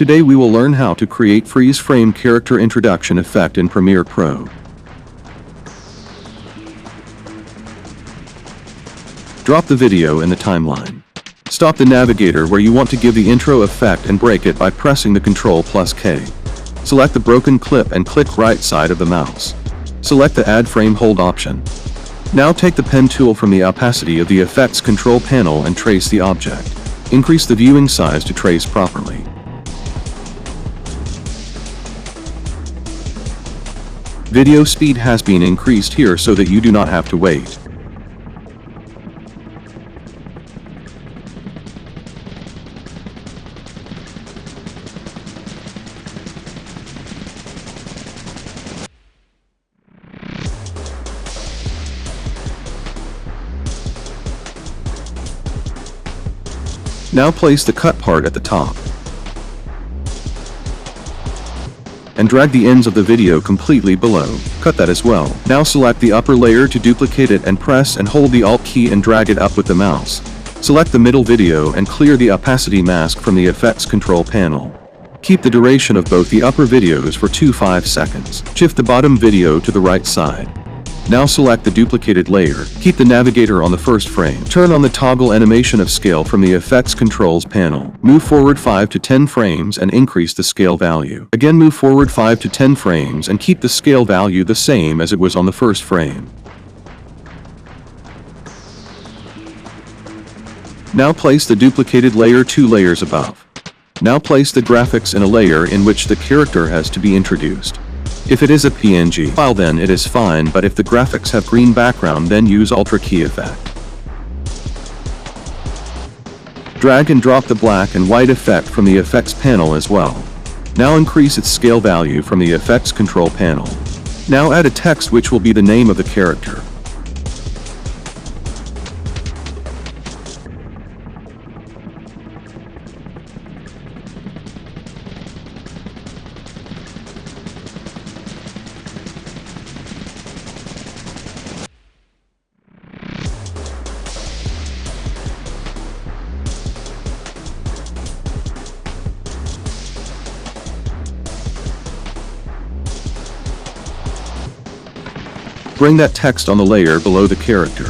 Today we will learn how to create freeze frame character introduction effect in Premiere Pro. Drop the video in the timeline. Stop the navigator where you want to give the intro effect and break it by pressing the Ctrl+K. Select the broken clip and click right side of the mouse. Select the Add Frame Hold option. Now take the pen tool from the opacity of the effects control panel and trace the object. Increase the viewing size to trace properly. Video speed has been increased here so that you do not have to wait. Now place the cut part at the top. And drag the ends of the video completely below. Cut that as well. Now select the upper layer to duplicate it and press and hold the Alt key and drag it up with the mouse. Select the middle video and clear the opacity mask from the effects control panel. Keep the duration of both the upper videos for 5 seconds. Shift the bottom video to the right side. Now select the duplicated layer. Keep the navigator on the first frame. Turn on the toggle animation of scale from the effects controls panel. Move forward 5 to 10 frames and increase the scale value. Again move forward 5 to 10 frames and keep the scale value the same as it was on the first frame. Now place the duplicated layer 2 layers above. Now place the graphics in a layer in which the character has to be introduced. If it is a PNG file then it is fine, but if the graphics have green background then use Ultra Key effect. Drag and drop the black and white effect from the effects panel as well. Now increase its scale value from the effects control panel. Now add a text which will be the name of the character. Bring that text on the layer below the character.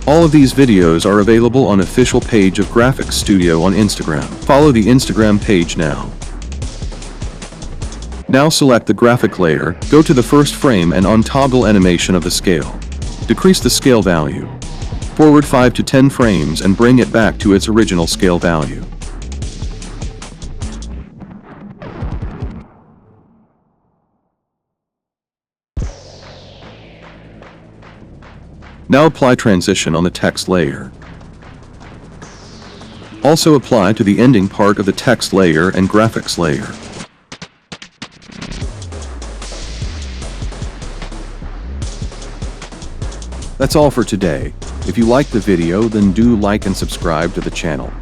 All of these videos are available on official page of GraphiX Studio on Instagram. Follow the Instagram page now. Now select the graphic layer, go to the first frame and on toggle animation of the scale. Decrease the scale value. Forward 5 to 10 frames and bring it back to its original scale value. Now apply transition on the text layer. Also apply to the ending part of the text layer and graphics layer. That's all for today. If you liked the video then do like and subscribe to the channel.